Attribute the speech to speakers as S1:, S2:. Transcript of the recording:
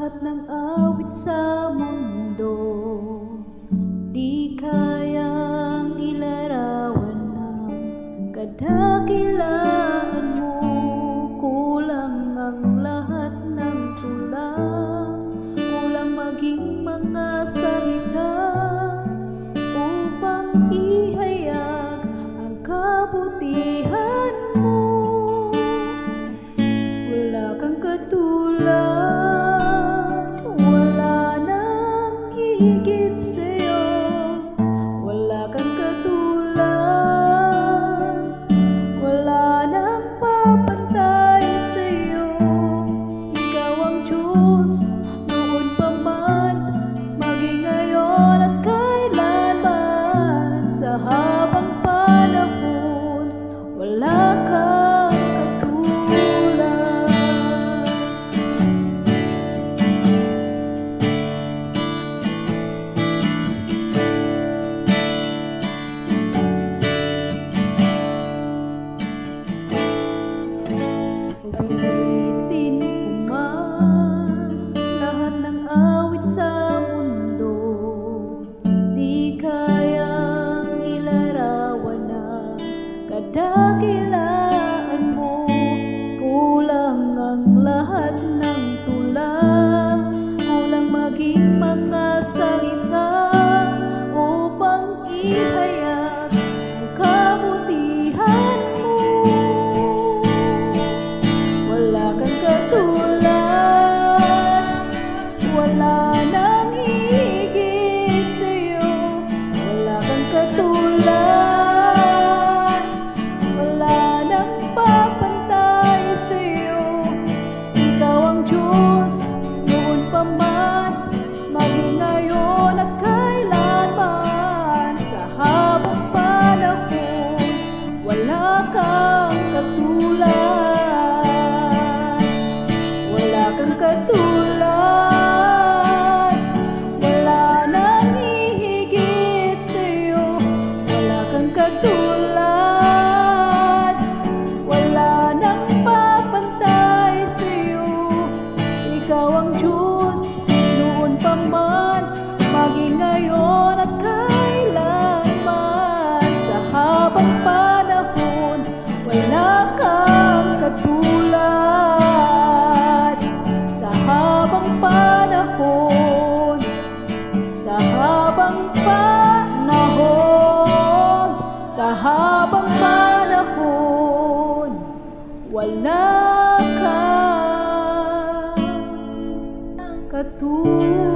S1: lahat ng awit sa mundo, di kayang ilarawan ng kadakilaan mo. Kulang ang lahat ng tula, kulang maging mga salita upang ihayag ang kabutihan mo. Wala kang katulad, wala nang hihigit sa'yo. Wala kang katulad, wala nang papantay sa'yo. Ikaw ang Diyos, noon pa man, maging ngayon at kailanman. Sa habang panahon, wala kang katulad. Ulitin ko man lahat ng awit sa mundo, di kayang ilarawan ang kadakilaan mo. Kulang ang lahat ng tula, kulang maging mga salita upang ihayag ang kabutihan mo. Wala kang katulad, wala nang hihigit sa'yo. Wala kang katulad, wala nang papantay sa'yo. Ikaw ang Diyos, noon pa man, maging ngayon at kailanman. Sa habang panahon, wala kang katulad. Wala kang katulad, wala nang hihigit sa'yo. Wala kang katulad, wala nang papantay sa'yo. Ikaw ang Diyos, noon pa man, maging ngayon at kailanman. Sa habang panahon, wala kang katulad. Sa habang panahon, sa habang panahon, sa habang panahon, wala kang katulad.